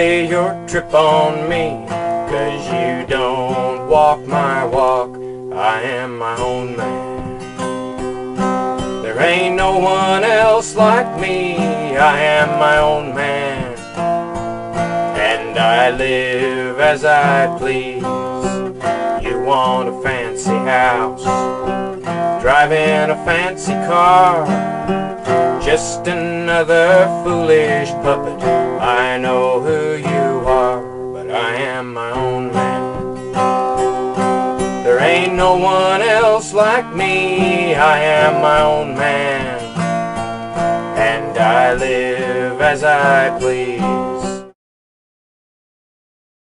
play your trip on me, 'cause you don't walk my walk. I am my own man. There ain't no one else like me. I am my own man, and I live as I please. You want a fancy house, driving a fancy car, just another foolish puppet. I know who you are, but I am my own man. There ain't no one else like me. I am my own man, and I live as I please.